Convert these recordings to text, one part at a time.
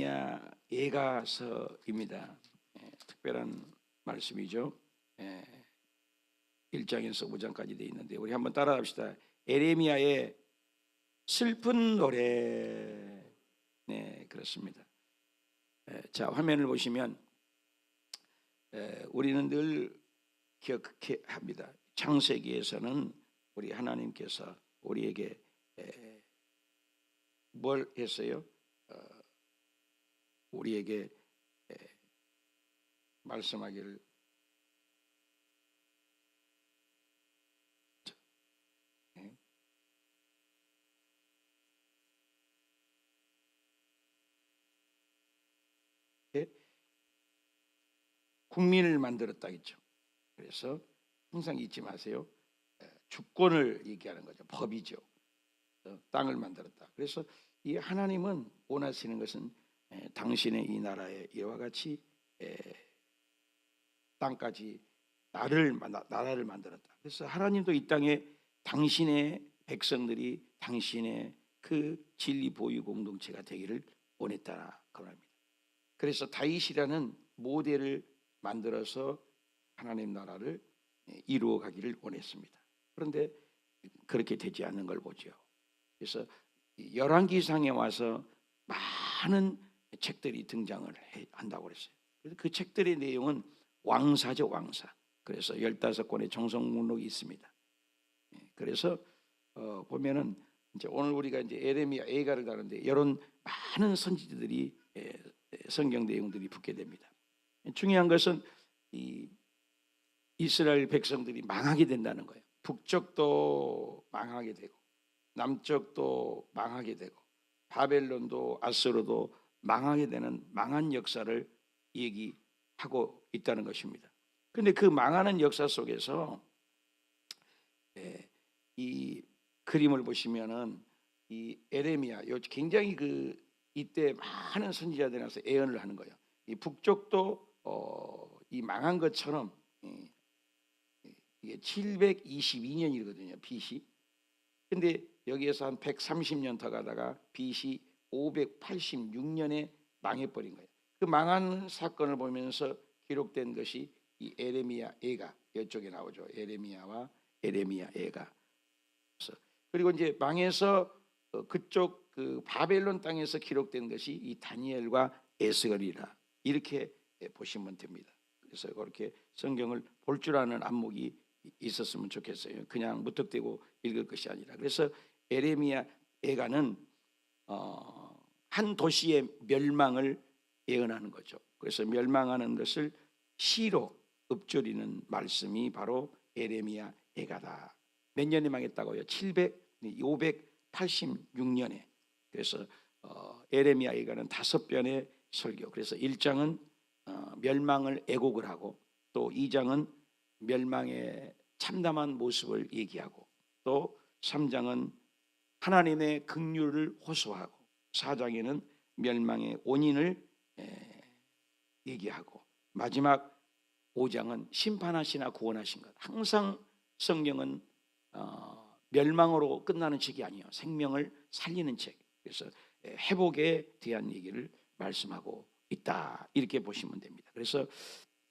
에레미야 예가서입니다. 특별한 말씀이죠. 1장에서 5장까지 되어 있는데 우리 한번 따라합시다. 에레미야의 슬픈 노래. 네, 그렇습니다. 자, 화면을 보시면 우리는 늘 기억해야 합니다. 창세기에서는 우리 하나님께서 우리에게 뭘 했어요? 우리에게 말씀하기를 국민을 만들었다 했죠. 그래서 항상 잊지 마세요. 주권을 얘기하는 거죠. 법이죠. 땅을 만들었다. 그래서 이 하나님은 원하시는 것은 당신의 이 나라에 이와 같이 땅까지 나라를 만들었다. 그래서 하나님도 이 땅에 당신의 백성들이 당신의 그 진리 보유 공동체가 되기를 원했다 그럽니다. 그래서 다윗이라는 모델을 만들어서 하나님 나라를 이루어 가기를 원했습니다. 그런데 그렇게 되지 않는 걸 보죠. 그래서 열왕기상에 와서 많은 책들이 등장을 한다고 그랬어요. 그래서 그 책들의 내용은 왕사죠, 왕사. 그래서 15권의 정성문록이 있습니다. 그래서 보면은 이제 오늘 우리가 이제 에레미야 예가를 다루는데 이런 많은 선지자들이 성경 내용들이 붙게 됩니다. 중요한 것은 이 이스라엘 백성들이 망하게 된다는 거예요. 북쪽도 망하게 되고 남쪽도 망하게 되고 바벨론도 아수르도 망하게 되는 망한 역사를 얘기하고 있다는 것입니다. 그런데 그 망하는 역사 속에서 이 그림을 보시면은 이 에레미야 굉장히 이때 많은 선지자들이 나서 예언을 하는 거예요. 이 북쪽도 이 망한 것처럼 이게 722년이거든요. BC. 근데 여기에서 한 130년 더 가다가 BC 586년에 망해버린 거예요. 그 망한 사건을 보면서 기록된 것이 이 에레미야 예가 이쪽에 나오죠. 에레미야와 에레미야 예가. 그리고 이제 망해서 그쪽 그 바벨론 땅에서 기록된 것이 이 다니엘과 에스겔이라 이렇게 보시면 됩니다. 그래서 그렇게 성경을 볼 줄 아는 안목이 있었으면 좋겠어요. 그냥 무턱대고 읽을 것이 아니라. 그래서 에레미야 예가는 한 도시의 멸망을 예언하는 거죠. 그래서 멸망하는 것을 시로 읊조리는 말씀이 바로 에레미야 예가다. 몇 년에 망했다고요? 586년에. 그래서 에레미야 예가는 5편의 설교. 그래서 1장은 멸망을 애곡을 하고 또 2장은 멸망의 참담한 모습을 얘기하고 또 3장은 하나님의 긍휼을 호소하고 4장에는 멸망의 원인을 얘기하고 마지막 5장은 심판하시나 구원하신 것. 항상 성경은 멸망으로 끝나는 책이 아니에요. 생명을 살리는 책. 그래서 회복에 대한 얘기를 말씀하고 있다. 이렇게 보시면 됩니다. 그래서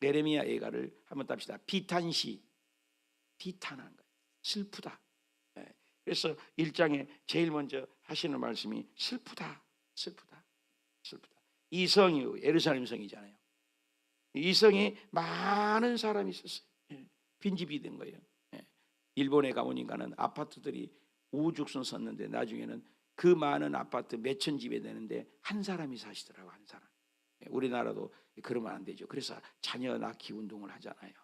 에레미야 예가를 한번 답시다. 비탄시, 비탄한 거예요. 슬프다. 그래서 1장에 제일 먼저 하시는 말씀이 슬프다, 슬프다, 슬프다. 이 성이 예루살렘 성이잖아요. 이 성에 많은 사람이 있었어요. 빈집이 된 거예요. 일본에 가보니까는 아파트들이 우죽순 섰는데 나중에는 그 많은 아파트 몇천 집에 되는데 한 사람이 사시더라고. 한 사람. 우리나라도 그러면 안 되죠. 그래서 자녀 낳기 운동을 하잖아요.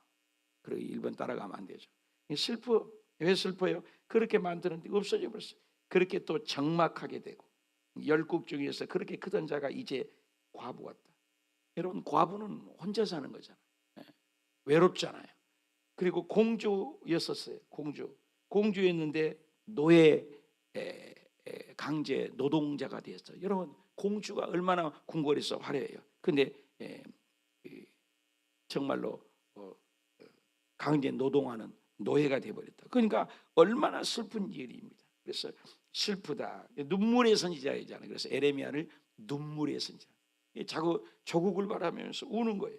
그리고 일본 따라가면 안 되죠. 슬퍼. 왜 슬퍼요? 그렇게 만드는데 없어져 버렸어요. 그렇게 또 적막하게 되고 열국 중에서 그렇게 크던 자가 이제 과부 같다. 여러분 과부는 혼자 사는 거잖아요. 외롭잖아요. 그리고 공주였었어요. 공주였는데 노예 강제 노동자가 되었어요. 여러분 공주가 얼마나 궁궐에서 화려해요. 근데 정말로 강제 노동하는 노예가 되어버렸다. 그러니까 얼마나 슬픈 일입니다. 그래서 슬프다. 눈물의 선지자이잖아요. 그래서 에레미야를 눈물의 선지자. 자꾸 조국을 바라면서 우는 거예요.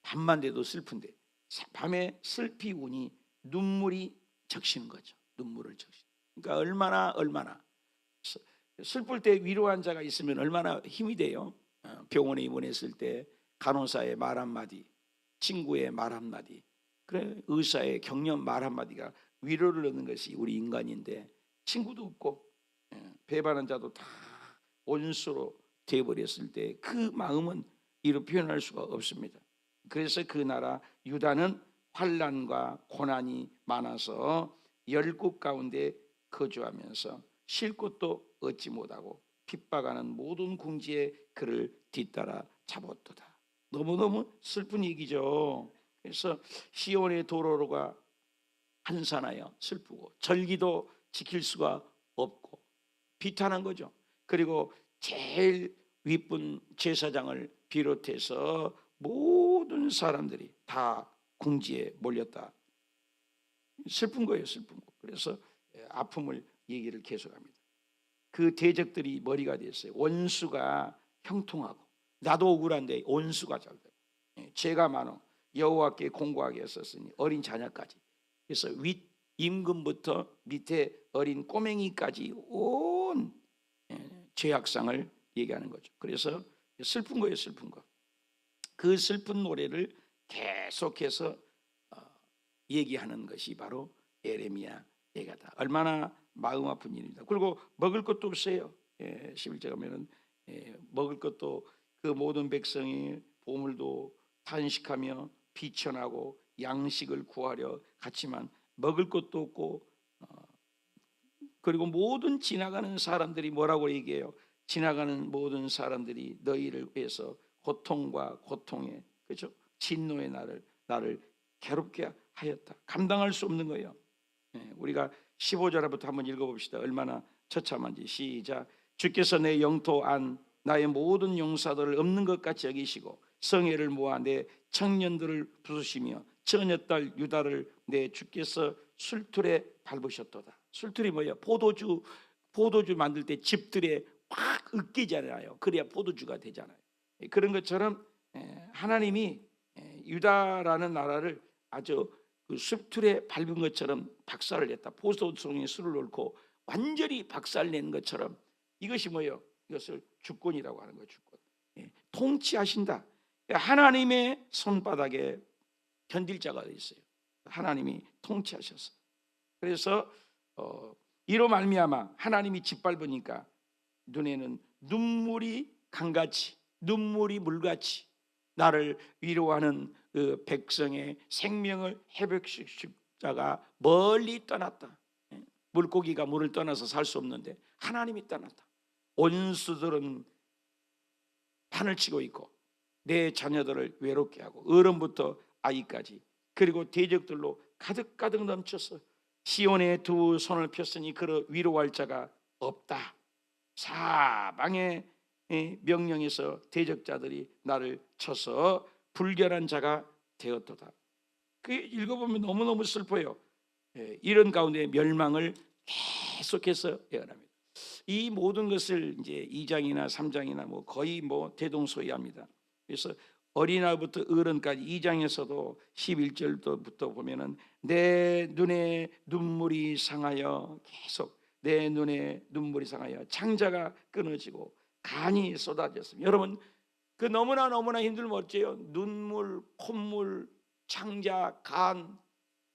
밤만 돼도 슬픈데 밤에 슬피 우니 눈물이 적시는 거죠. 눈물을 적시. 그러니까 얼마나 슬플 때 위로한 자가 있으면 얼마나 힘이 돼요. 병원에 입원했을 때 간호사의 말 한마디, 친구의 말 한마디, 그래 의사의 격려 말 한마디가 위로를 얻는 것이 우리 인간인데, 친구도 없고 배반한 자도 다 원수로 되어버렸을 때 그 마음은 이로 표현할 수가 없습니다. 그래서 그 나라 유다는 환난과 고난이 많아서 열국 가운데 거주하면서 쉴 곳도 얻지 못하고 핍박하는 모든 궁지에 그를 뒤따라 잡았도다. 너무너무 슬픈 얘기죠. 그래서 시온의 도로가 한산하여 슬프고 절기도 지킬 수가 없고 비탄한 거죠. 그리고 제일 윗분 제사장을 비롯해서 모든 사람들이 다 궁지에 몰렸다. 슬픈 거예요, 슬픈 거. 그래서 아픔을 얘기를 계속합니다. 그 대적들이 머리가 됐어요. 원수가 형통하고, 나도 억울한데 원수가 잘 되고, 죄가 많어 여호와께 공고하게 했었으니 어린 자녀까지. 그래서 윗 임금부터 밑에 어린 꼬맹이까지 온 죄악상을 얘기하는 거죠. 그래서 슬픈 거예요, 슬픈 거. 그 슬픈 노래를 계속해서 얘기하는 것이 바로 예레미야 얘기다. 얼마나 마음 아픈 일입니다. 그리고 먹을 것도 없어요. 11절 가면은 먹을 것도, 그 모든 백성이 보물도 탄식하며 비천하고 양식을 구하려 갔지만 먹을 것도 없고, 그리고 모든 지나가는 사람들이 뭐라고 얘기해요? 지나가는 모든 사람들이 너희를 위해서 고통과 고통에, 그렇죠? 진노의 나를 괴롭게 하였다. 감당할 수 없는 거예요. 우리가 15절부터 한번 읽어봅시다. 얼마나 처참한지. 시작. 주께서 내 영토 안 나의 모든 용사들을 없는 것 같이 여기시고 성회를 모아 내 청년들을 부수시며 처녀딸 유다를 내 주께서 술틀에 밟으셨도다. 술틀이 뭐예요? 포도주 만들 때 집들에 확 으깨잖아요. 그래야 포도주가 되잖아요. 그런 것처럼 하나님이 유다라는 나라를 아주 그 술틀에 밟은 것처럼 박살을 냈다. 포도송에 술을 넣고 완전히 박살낸 것처럼. 이것이 뭐예요? 이것을 주권이라고 하는 거예요. 주권. 통치하신다. 하나님의 손바닥에 견딜 자가 있어요. 하나님이 통치하셨어. 그래서 이로 말미암아 하나님이 짓밟으니까 눈에는 눈물이 강같이, 눈물이 물같이 나를 위로하는 그 백성의 생명을 회복시킬 자가 멀리 떠났다. 물고기가 물을 떠나서 살 수 없는데 하나님이 떠났다. 원수들은 판을 치고 있고 내 자녀들을 외롭게 하고 어른부터 아이까지, 그리고 대적들로 가득가득 넘쳤어. 시온에 두 손을 폈으니 그를 위로할 자가 없다. 사방의 명령에서 대적자들이 나를 쳐서 불결한 자가 되었도다. 그 읽어보면 너무너무 슬퍼요. 이런 가운데 멸망을 계속해서 예언합니다. 이 모든 것을 이제 2장이나 3장이나 뭐 거의 뭐 대동소이합니다. 그래서 어린아이부터 어른까지 2장에서도 11절부터 보면은 내 눈에 눈물이 상하여, 계속 내 눈에 눈물이 상하여 창자가 끊어지고 간이 쏟아졌습니다. 여러분, 그 너무나 힘들면 어째요? 눈물, 콧물, 창자, 간,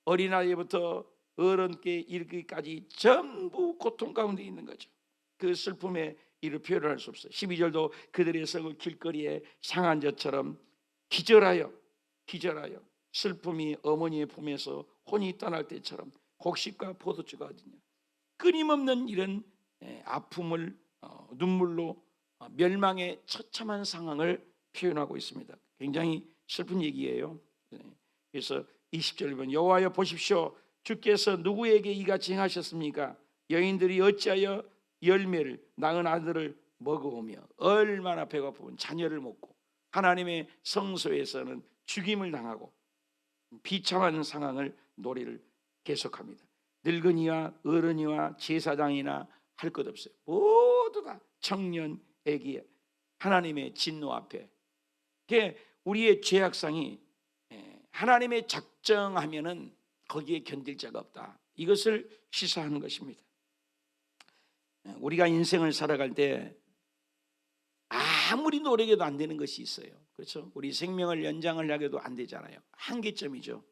어린아이부터 어른께 이르기까지 전부 고통 가운데 있는 거죠. 그 슬픔에 이를 표현할 수 없어요. 12절도 그들의 성을 길거리에 상한 자처럼 기절하여 슬픔이 어머니의 품에서 혼이 떠날 때처럼 곡식과 포도주가 어디냐. 끊임없는 이런 아픔을 눈물로 멸망의 처참한 상황을 표현하고 있습니다. 굉장히 슬픈 얘기예요. 그래서 20절 보면 여호와여 보십시오. 주께서 누구에게 이같이 행하셨습니까? 여인들이 어찌하여 열매를 낳은 아들을 먹어오며 얼마나 배고프면 자녀를 먹고 하나님의 성소에서는 죽임을 당하고 비참한 상황을 노래를 계속합니다. 늙은이와 어른이와 제사장이나 할 것 없어요. 모두 다 청년, 애기 하나님의 진노 앞에. 그게 우리의 죄악상이 하나님의 작정하면은 거기에 견딜 자가 없다. 이것을 시사하는 것입니다. 우리가 인생을 살아갈 때 아무리 노력해도 안 되는 것이 있어요. 그렇죠? 우리 생명을 연장을 하려도 안 되잖아요. 한계점이죠.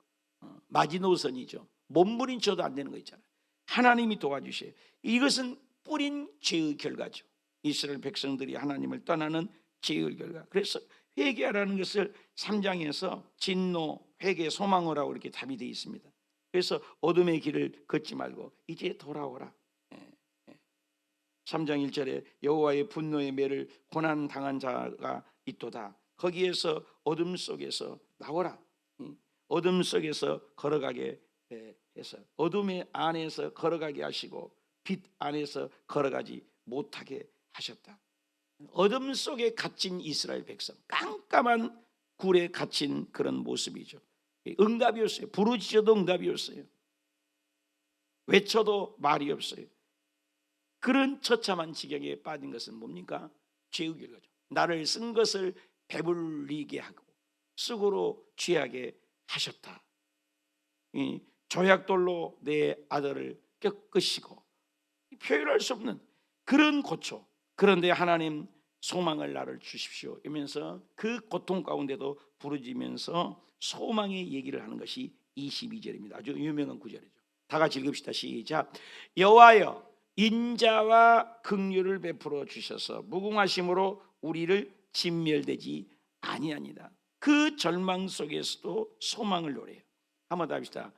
마지노선이죠. 몸부림쳐도 안 되는 거 있잖아요. 하나님이 도와주셔요. 이것은 뿌린 죄의 결과죠. 이스라엘 백성들이 하나님을 떠나는 죄의 결과. 그래서 회개하라는 것을 3장에서 진노, 회개, 소망으로 이렇게 답이 되어 있습니다. 그래서 어둠의 길을 걷지 말고 이제 돌아오라. 3장 1절에 여호와의 분노의 매를 고난 당한 자가 있도다. 거기에서 어둠 속에서 나오라. 어둠 속에서 걸어가게 해서 어둠의 안에서 걸어가게 하시고 빛 안에서 걸어가지 못하게 하셨다. 어둠 속에 갇힌 이스라엘 백성, 깜깜한 굴에 갇힌 그런 모습이죠. 응답이 없어요. 부르짖어도 응답이 없어요. 외쳐도 말이 없어요. 그런 처참한 지경에 빠진 것은 뭡니까? 죄의 결과죠. 나를 쓴 것을 배불리게 하고 쑥으로 취하게 하셨다. 이 조약돌로 내 아들을 꺾으시고 표현할 수 없는 그런 고초. 그런데 하나님 소망을 나를 주십시오 이러면서 그 고통 가운데도 부르짖으면서 소망의 얘기를 하는 것이 22절입니다. 아주 유명한 구절이죠. 다 같이 읽읍시다. 시작. 여호와여 인자와 긍휼을 베풀어 주셔서 무궁하심으로 우리를 진멸되지 아니하니라. 그 절망 속에서도 소망을 노래요. 한번 더 합시다.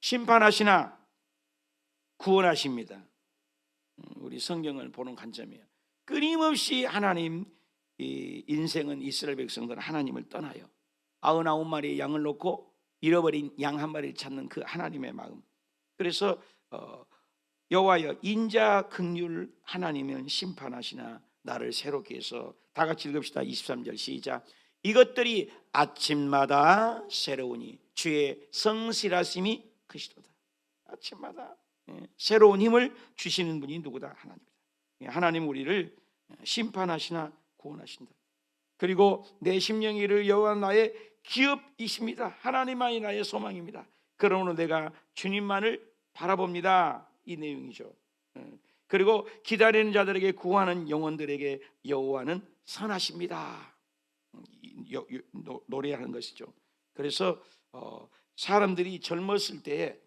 심판하시나 구원하십니다. 우리 성경을 보는 관점이에요. 끊임없이 하나님, 인생은 이스라엘 백성들은 하나님을 떠나요. 99마리의 양을 놓고 잃어버린 양 한 마리를 찾는 그 하나님의 마음. 그래서 여호와여 인자 긍휼 하나님은 심판하시나 나를 새롭게 해서. 다 같이 읽읍시다. 23절 시작. 이것들이 아침마다 새로우니 주의 성실하심이 크시도다. 아침마다 새로운 힘을 주시는 분이 누구다? 하나님이다. 하나님 우리를 심판하시나 구원하신다. 그리고 내 심령이 이를 여호와 나의 기업이십니다. 하나님만이 나의 소망입니다. 그러므로 내가 주님만을 바라봅니다. 이 내용이죠. 그리고 기다리는 자들에게 구하는 영혼들에게 여호와는 선하십니다. 노래하는 것이죠. 그래서 사람들이 젊었을 때에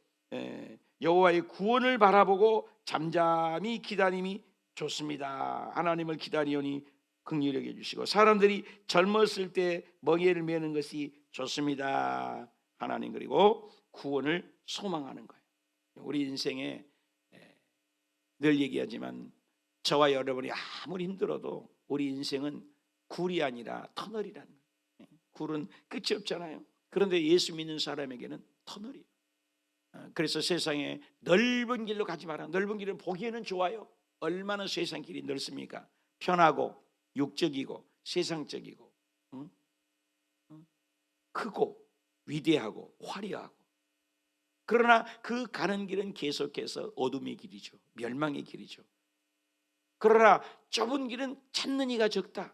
여호와의 구원을 바라보고 잠잠히 기다림이 좋습니다. 하나님을 기다리오니 긍휼히 여겨 주시고 사람들이 젊었을 때 멍에를 메는 것이 좋습니다. 하나님 그리고 구원을 소망하는 거예요. 우리 인생에 늘 얘기하지만 저와 여러분이 아무리 힘들어도 우리 인생은 굴이 아니라 터널이라는 거예요. 굴은 끝이 없잖아요. 그런데 예수 믿는 사람에게는 터널이에요. 그래서 세상에 넓은 길로 가지 마라. 넓은 길은 보기에는 좋아요. 얼마나 세상 길이 넓습니까? 편하고 육적이고 세상적이고 크고 위대하고 화려하고. 그러나 그 가는 길은 계속해서 어둠의 길이죠. 멸망의 길이죠. 그러나 좁은 길은 찾는 이가 적다.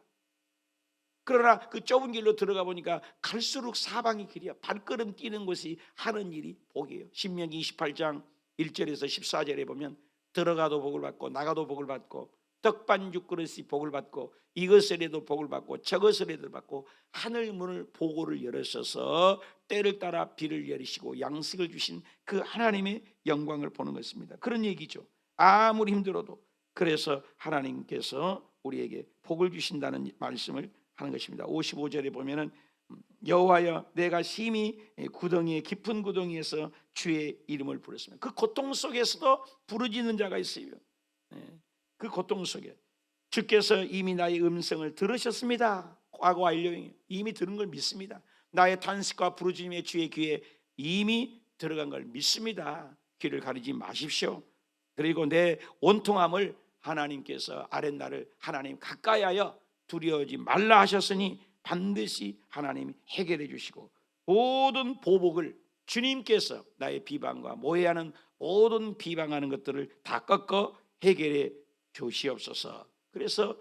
그러나 그 좁은 길로 들어가 보니까 갈수록 사방의 길이야. 발걸음 뛰는 것이 하는 일이 복이에요. 신명기 28장 1절에서 14절에 보면 들어가도 복을 받고 나가도 복을 받고 떡반죽 그릇이 복을 받고 이것을 해도 복을 받고 저것을 해도 받고 하늘 문을 보고를 열으셔서 때를 따라 비를 내리시고 양식을 주신 그 하나님의 영광을 보는 것입니다. 그런 얘기죠. 아무리 힘들어도. 그래서 하나님께서 우리에게 복을 주신다는 말씀을 하는 것입니다. 55절에 보면은 여호와여 내가 심히 구덩이에 깊은 구덩이에서 주의 이름을 부르습니다. 그 고통 속에서도 부르짖는 자가 있어요. 그 고통 속에 주께서 이미 나의 음성을 들으셨습니다. 과거 완료예요. 이미 들은 걸 믿습니다. 나의 탄식과 부르짖음의 주의 귀에 이미 들어간 걸 믿습니다. 귀를 가리지 마십시오. 그리고 내 온통함을 하나님께서 아랫날을 하나님 가까이하여 두려워하지 말라 하셨으니 반드시 하나님이 해결해 주시고 모든 보복을 주님께서 나의 비방과 모해하는 모든 비방하는 것들을 다 꺾어 해결해 주시옵소서. 그래서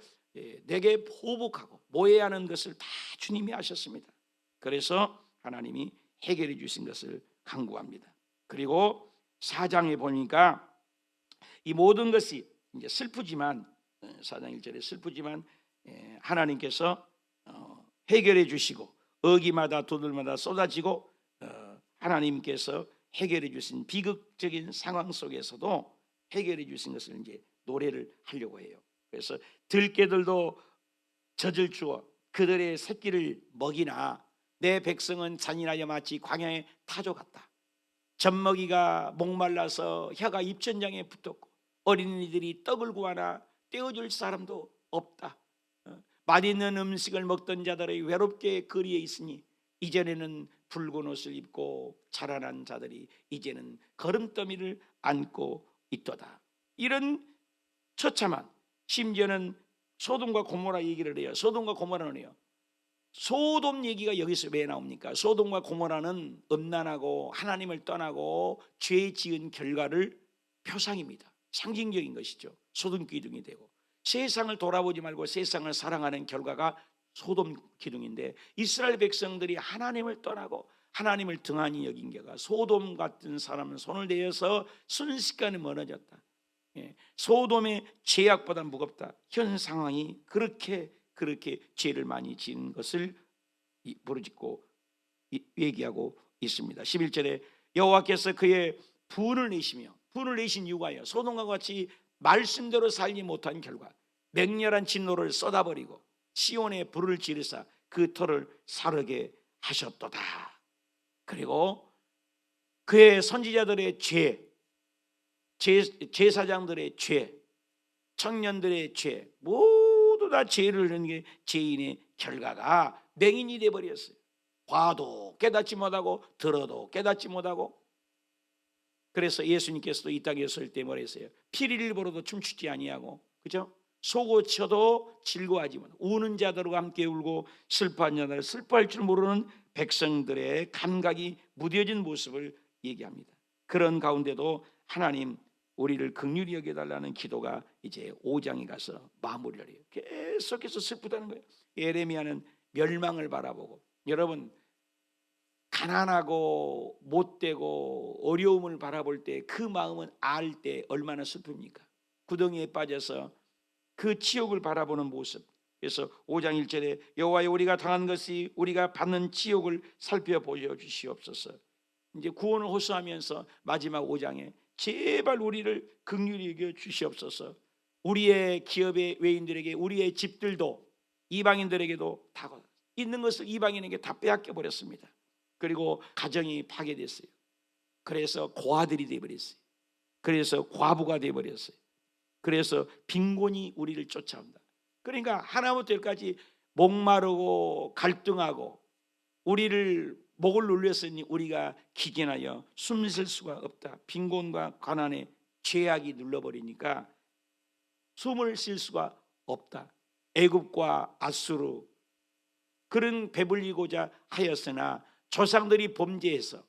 내게 보복하고 모해하는 것을 다 주님이 하셨습니다. 그래서 하나님이 해결해 주신 것을 간구합니다. 그리고 4장에 보니까 이 모든 것이 이제 슬프지만 4장 1절에 슬프지만 하나님께서 해결해 주시고 어기마다 두들마다 쏟아지고 하나님께서 해결해 주신 비극적인 상황 속에서도 해결해 주신 것을 이제 노래를 하려고 해요. 그래서 들깨들도 젖을 주어 그들의 새끼를 먹이나 내 백성은 잔인하여 마치 광야의 타조 같다. 젖먹이가 목말라서 혀가 입천장에 붙었고 어린이들이 떡을 구하나 떼어줄 사람도 없다. 맛있는 음식을 먹던 자들이 외롭게 거리에 있으니 이전에는 붉은 옷을 입고 자라난 자들이 이제는 거름더미를 안고 있도다. 이런 처참한, 심지어는 소돔과 고모라 얘기를 해요. 소돔과 고모라는 해요. 소돔 얘기가 여기서 왜 나옵니까? 소돔과 고모라는 음란하고 하나님을 떠나고 죄 지은 결과를 표상입니다. 상징적인 것이죠. 소돔 기둥이 되고 세상을 돌아보지 말고 세상을 사랑하는 결과가 소돔 기둥인데 이스라엘 백성들이 하나님을 떠나고 하나님을 등한히 여긴 게가 소돔 같은 사람은 손을 대어서 순식간에 멀어졌다. 소돔의 죄악보다 무겁다. 현 상황이 그렇게 죄를 많이 지은 것을 부르짖고 얘기하고 있습니다. 11절에 여호와께서 그의 분을 내시며 분을 내신 이유가요, 소돔과 같이 말씀대로 살지 못한 결과 맹렬한 진노를 쏟아버리고 시온에 불을 지르사 그 터를 사르게 하셨도다. 그리고 그의 선지자들의 죄, 제사장들의 죄, 청년들의 죄, 모두 다 죄를 지은 게 죄인의 결과가 맹인이 되어버렸어요. 봐도 깨닫지 못하고 들어도 깨닫지 못하고. 그래서 예수님께서도 이 땅에 있을 때 뭐랬어요? 피리를 보러도 춤추지 아니하고, 그죠? 속고 쳐도 즐거워하지 못하고 우는 자들과 함께 울고 슬퍼한 자들, 슬퍼할 줄 모르는 백성들의 감각이 무뎌진 모습을 얘기합니다. 그런 가운데도 하나님 우리를 긍휼히 여겨달라는 기도가 이제 5장에 가서 마무리를 해요. 계속해서 슬프다는 거예요. 예레미야는 멸망을 바라보고, 여러분 가난하고 못되고 어려움을 바라볼 때 그 마음은 알 때 얼마나 슬픕니까? 구덩이에 빠져서 그 치욕을 바라보는 모습. 그래서 5장 1절에 여호와여 우리가 당한 것이 우리가 받는 치욕을 살펴보여 주시옵소서. 이제 구원을 호소하면서 마지막 5장에 제발 우리를 긍휼히 여겨 주시옵소서. 우리의 기업의 외인들에게, 우리의 집들도 이방인들에게도 다 있는 것을 이방인에게 다 빼앗겨 버렸습니다. 그리고 가정이 파괴됐어요. 그래서 고아들이 되어버렸어요. 그래서 과부가 되어버렸어요. 그래서 빈곤이 우리를 쫓아온다. 그러니까 하나부터 열까지 목마르고 갈등하고 우리를 목을 눌렸으니 우리가 기견하여 숨쉴 수가 없다. 빈곤과 가난의 죄악이 눌러버리니까 숨을 쉴 수가 없다. 애굽과 아수르 그런 배불리고자 하였으나 조상들이 범죄해서,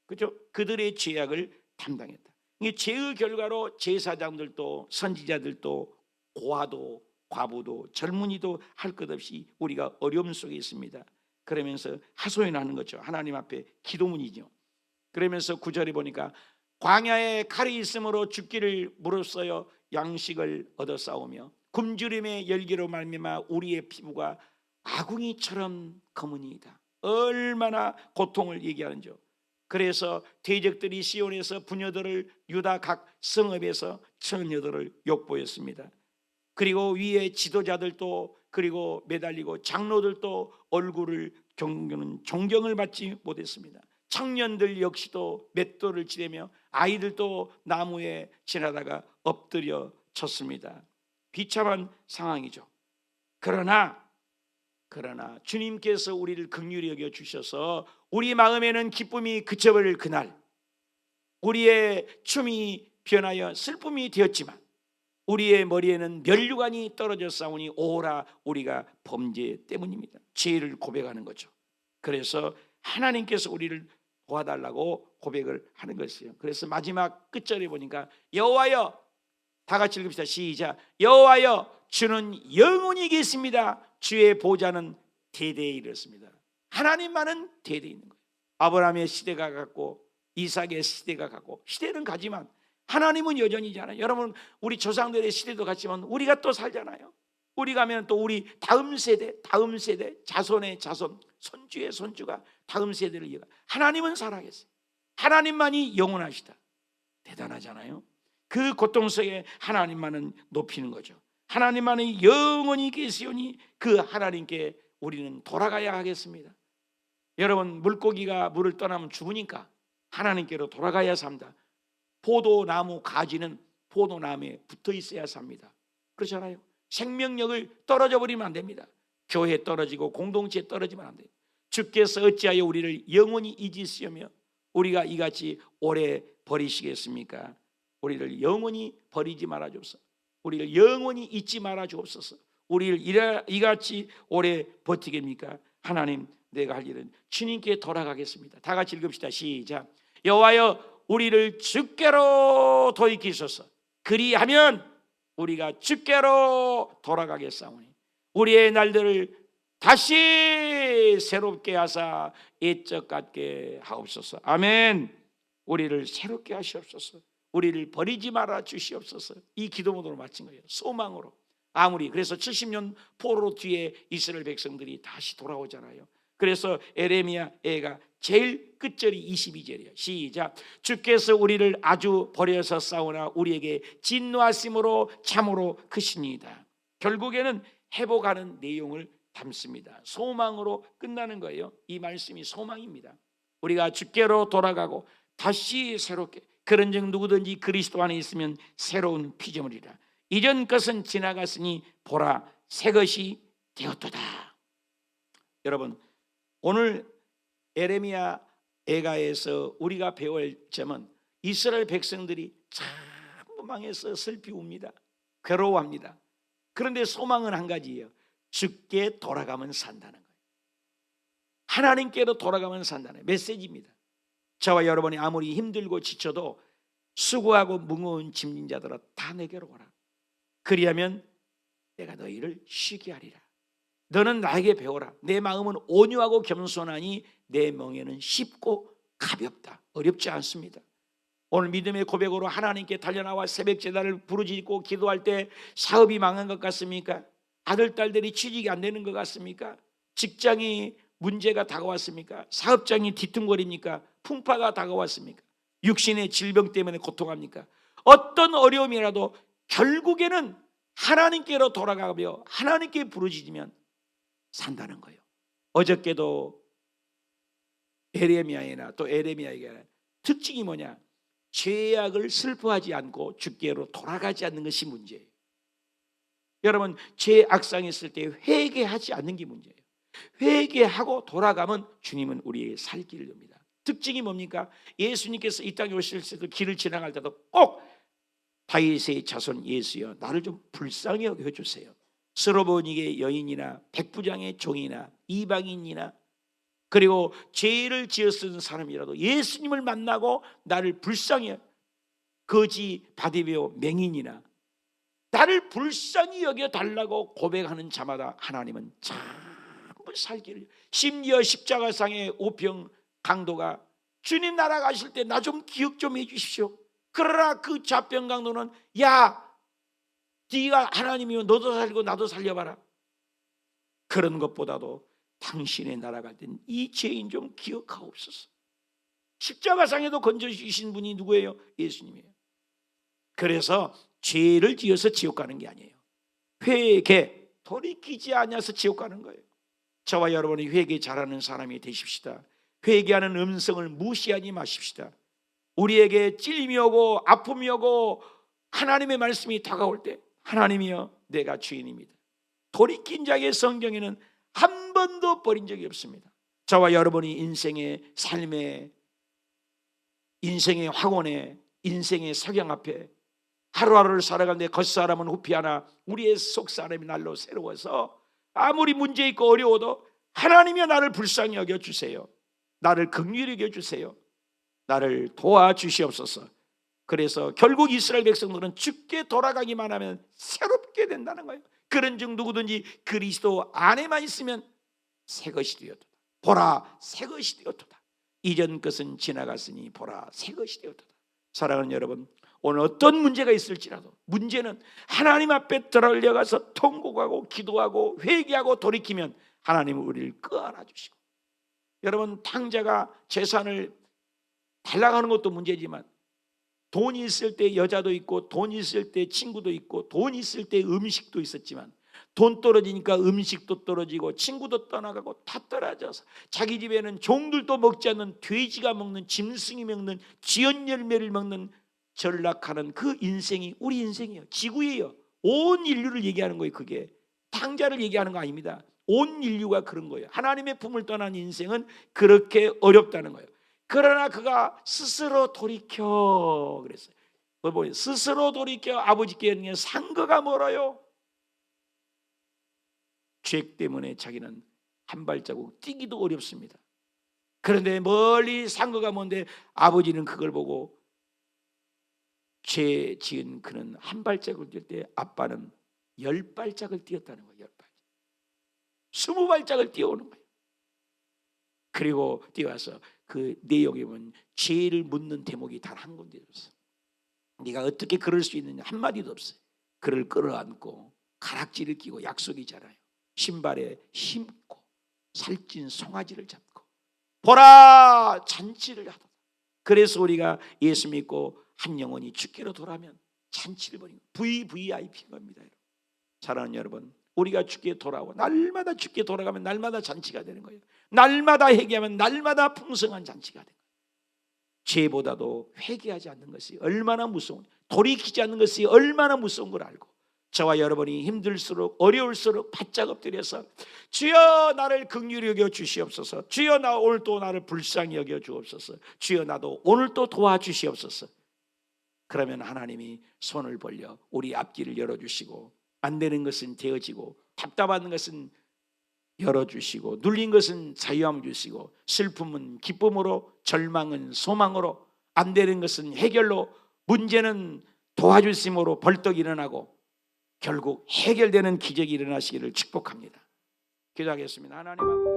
그죠? 그들의 죄악을 담당했다. 이 죄의 결과로 제사장들도 선지자들도 고아도 과부도 젊은이도 할 것 없이 우리가 어려움 속에 있습니다. 그러면서 하소연하는 거죠. 하나님 앞에 기도문이죠. 그러면서 9절에 보니까 광야에 칼이 있으므로 죽기를 무릅써요 양식을 얻어 싸우며 굶주림의 열기로 말미암아 우리의 피부가 아궁이처럼 검으니이다. 얼마나 고통을 얘기하는지요. 그래서 대적들이 시온에서 부녀들을, 유다 각 성읍에서 처녀들을 욕보였습니다. 그리고 위에 지도자들도 그리고 매달리고 장로들도 얼굴을 경고는 존경을 받지 못했습니다. 청년들 역시도 맷돌을 지대며 아이들도 나무에 지나다가 엎드려 쳤습니다. 비참한 상황이죠. 그러나 주님께서 우리를 긍휼히 여겨 주셔서 우리 마음에는 기쁨이 그쳐버릴 그날, 우리의 춤이 변하여 슬픔이 되었지만 우리의 머리에는 면류관이 떨어져 싸우니 오라 우리가 범죄 때문입니다. 죄를 고백하는 거죠. 그래서 하나님께서 우리를 도와달라고 고백을 하는 것이에요. 그래서 마지막 끝절에 보니까 여호와여 다 같이 읽읍시다. 시작. 여호와여 주는 영원히 계십니다. 주의 보좌는 대대에 이르렀습니다. 하나님만은 대대에 있는 거예요. 아브라함의 시대가 같고 이삭의 시대가 같고 시대는 가지만 하나님은 여전히잖아요. 여러분 우리 조상들의 시대도 같지만 우리가 또 살잖아요. 우리 가면 또 우리 다음 세대 자손의 자손 손주의 손주가 다음 세대를 이어가. 하나님은 살아계세요. 하나님만이 영원하시다. 대단하잖아요. 그 고통 속에 하나님만은 높이는 거죠. 하나님만이 영원히 계시오니 그 하나님께 우리는 돌아가야 하겠습니다. 여러분 물고기가 물을 떠나면 죽으니까 하나님께로 돌아가야 삽니다. 포도나무 가지는 포도나무에 붙어 있어야 삽니다. 그렇잖아요. 생명력을 떨어져 버리면 안 됩니다. 교회에 떨어지고 공동체에 떨어지면 안 돼요. 주께서 어찌하여 우리를 영원히 잊으시며 우리가 이같이 오래 버리시겠습니까? 우리를 영원히 버리지 말아 주옵소서. 우리를 영원히 잊지 말아 주옵소서. 우리를 이같이 오래 버티겠습니까? 하나님, 내가 할 일은 주님께 돌아가겠습니다. 다 같이 읽읍시다. 시작. 여호와여 우리를 주께로 돌이키소서. 그리하면 우리가 주께로 돌아가겠사오니 우리의 날들을 다시 새롭게 하사 옛적 같게 하옵소서. 아멘. 우리를 새롭게 하시옵소서. 우리를 버리지 말아 주시옵소서. 이 기도문으로 마친 거예요. 소망으로. 아무리 그래서 70년 포로 뒤에 이스라엘 백성들이 다시 돌아오잖아요. 그래서 에레미야가 제일 끝절이 22절이에요. 시작. 주께서 우리를 아주 버려서 싸우나 우리에게 진노하심으로 참으로 크시니이다. 결국에는 회복하는 내용을 담습니다. 소망으로 끝나는 거예요. 이 말씀이 소망입니다. 우리가 주께로 돌아가고 다시 새롭게 그런즉 누구든지 그리스도 안에 있으면 새로운 피조물이라. 이전 것은 지나갔으니 보라 새 것이 되었도다. 여러분 오늘 에레미야 애가에서 우리가 배울 점은 이스라엘 백성들이 전부 망해서 슬피 웁니다. 괴로워합니다. 그런데 소망은 한 가지예요. 주께 돌아가면 산다는 거예요. 하나님께로 돌아가면 산다는 메시지입니다. 저와 여러분이 아무리 힘들고 지쳐도 수고하고 무거운 짐진 자들아 다 내게로 오라. 그리하면 내가 너희를 쉬게 하리라. 너는 나에게 배워라. 내 마음은 온유하고 겸손하니 내 멍에는 쉽고 가볍다. 어렵지 않습니다. 오늘 믿음의 고백으로 하나님께 달려나와 새벽 제단을 부르짖고 기도할 때 사업이 망한 것 같습니까? 아들, 딸들이 취직이 안 되는 것 같습니까? 직장이 문제가 다가왔습니까? 사업장이 뒤뚱거립니까? 풍파가 다가왔습니까? 육신의 질병 때문에 고통합니까? 어떤 어려움이라도 결국에는 하나님께로 돌아가며 하나님께 부르짖으면 산다는 거예요. 어저께도 에레미야에나 또 에레미야에게 특징이 뭐냐? 죄악을 슬퍼하지 않고 주께로 돌아가지 않는 것이 문제예요. 여러분 죄 악상했을 때 회개하지 않는 게 문제예요. 회개하고 돌아가면 주님은 우리의 살 길을 엽니다. 특징이 뭡니까? 예수님께서 이 땅에 오실 때도 길을 지나갈 때도 꼭 다윗의 자손 예수여 나를 좀 불쌍히 여겨주세요. 스로보니게 여인이나 백부장의 종이나 이방인이나 그리고 죄를 지어 쓴 사람이라도 예수님을 만나고 나를 불쌍히 거지 바디베오 맹인이나 나를 불쌍히 여겨달라고 고백하는 자마다 하나님은 전부 살기를. 심지어 십자가상의 오평 강도가 주님 나라 가실 때 나 좀 기억 좀 해주십시오. 그러나 그 좌평 강도는 야 네가 하나님이면 너도 살고 나도 살려봐라. 그런 것보다도 당신의 나라 갈 땐 이 죄인 좀 기억하옵소서. 십자가상에도 건져주신 분이 누구예요? 예수님이에요. 그래서 죄를 지어서 지옥 가는 게 아니에요. 회개, 돌이키지 않아서 지옥 가는 거예요. 저와 여러분이 회개 잘하는 사람이 되십시다. 회개하는 음성을 무시하지 마십시다. 우리에게 찔림이 오고 아픔이 오고 하나님의 말씀이 다가올 때 하나님이여 내가 주인입니다. 돌이킨 자의 성경에는 한 번도 버린 적이 없습니다. 저와 여러분이 인생의 삶에 인생의 학원에 인생의 석양 앞에 하루하루를 살아가는데 겉사람은 후피하나 우리의 속사람이 날로 새로워서 아무리 문제 있고 어려워도 하나님이 나를 불쌍히 여겨주세요. 나를 긍휼히 여겨주세요. 나를 도와주시옵소서. 그래서 결국 이스라엘 백성들은 죽게 돌아가기만 하면 새롭게 된다는 거예요. 그런즉 누구든지 그리스도 안에만 있으면 새 것이 되었도다. 보라, 새 것이 되었도다. 이전 것은 지나갔으니 보라, 새 것이 되었도다. 사랑하는 여러분, 오늘 어떤 문제가 있을지라도 문제는 하나님 앞에 들어올려가서 통곡하고 기도하고 회개하고 돌이키면 하나님은 우리를 끄안아 주시고, 여러분 당자가 재산을 달라가는 것도 문제지만 돈이 있을 때 여자도 있고 돈이 있을 때 친구도 있고 돈이 있을 때 음식도 있었지만 돈 떨어지니까 음식도 떨어지고 친구도 떠나가고 다 떨어져서 자기 집에는 종들도 먹지 않는 돼지가 먹는, 짐승이 먹는, 지연 열매를 먹는 전락하는 그 인생이 우리 인생이에요. 지구예요. 온 인류를 얘기하는 거예요. 그게 당자를 얘기하는 거 아닙니다. 온 인류가 그런 거예요. 하나님의 품을 떠난 인생은 그렇게 어렵다는 거예요. 그러나 그가 스스로 돌이켜 그랬어요. 스스로 돌이켜 아버지께 상거가 멀어요. 죄 때문에 자기는 한 발자국 뛰기도 어렵습니다. 그런데 멀리 상거가 먼데 아버지는 그걸 보고 죄 지은 그는 한 발자국을 뛸 때 아빠는 10발짝을 뛰었다는 거예요. 10발짝. 20발짝을 뛰어오는 거예요. 그리고 뛰어와서 그 내용에 보면 죄를 묻는 대목이 단 한 군데 없어. 네가 어떻게 그럴 수 있느냐 한마디도 없어요. 그를 끌어안고 가락지를 끼고 약속이잖아요. 신발에 심고 살찐 송아지를 잡고 보라 잔치를 하다. 그래서 우리가 예수 믿고 한 영혼이 주께로 돌아오면 잔치를 벌이는 VVIP인 겁니다. 사랑하는 여러분, 우리가 주께 돌아오고 날마다 주께 돌아가면 날마다 잔치가 되는 거예요. 날마다 회개하면 날마다 풍성한 잔치가 되는 거예요. 죄보다도 회개하지 않는 것이 얼마나 무서운, 돌이키지 않는 것이 얼마나 무서운 걸 알고 저와 여러분이 힘들수록 어려울수록 바짝 엎드려서 주여 나를 긍휼히 여겨 주시옵소서, 주여 나 오늘 또 나를 불쌍히 여겨 주옵소서, 주여 나도 오늘 또 도와주시옵소서. 그러면 하나님이 손을 벌려 우리 앞길을 열어주시고 안 되는 것은 되어지고 답답한 것은 열어주시고 눌린 것은 자유함 주시고 슬픔은 기쁨으로 절망은 소망으로 안 되는 것은 해결로 문제는 도와주심으로 벌떡 일어나고 결국 해결되는 기적이 일어나시기를 축복합니다. 기도하겠습니다. 하나님